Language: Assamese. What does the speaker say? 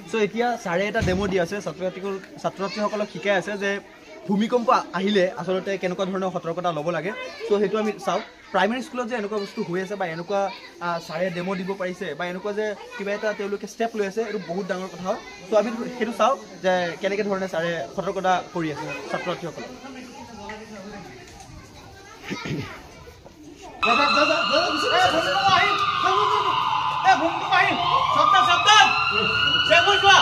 সো এতিয়া ছাৰে এটা ডেমো দি আছে ছাত্ৰ-ছাত্ৰীসকলক শিকাই আছে যে ভূমিকম্প আহিলে আসলতে কেনেকুৱা ধৰণৰ সতৰ্কতা ল'ব লাগে। সো সেইটো আমি চাওঁ প্ৰাইমেৰী স্কুলত যে এনেকুৱা বস্তু হৈ আছে বা এনেকুৱা ছাৰে ডেমো দিব পাৰিছে বা এনেকুৱা যে কিবা এটা তেওঁলোকে ষ্টেপ লৈ আছে, এইটো বহুত ডাঙৰ কথা হয়। সো আমি সেইটো চাওঁ যে কেনেকৈ ধৰণে ছাৰে সতৰ্কতা কৰি আছে ছাত্ৰ-ছাত্ৰীসকলক। ভূমিকম্প আহিল, সাবধান সাবধান, চেক হৈ যোৱা।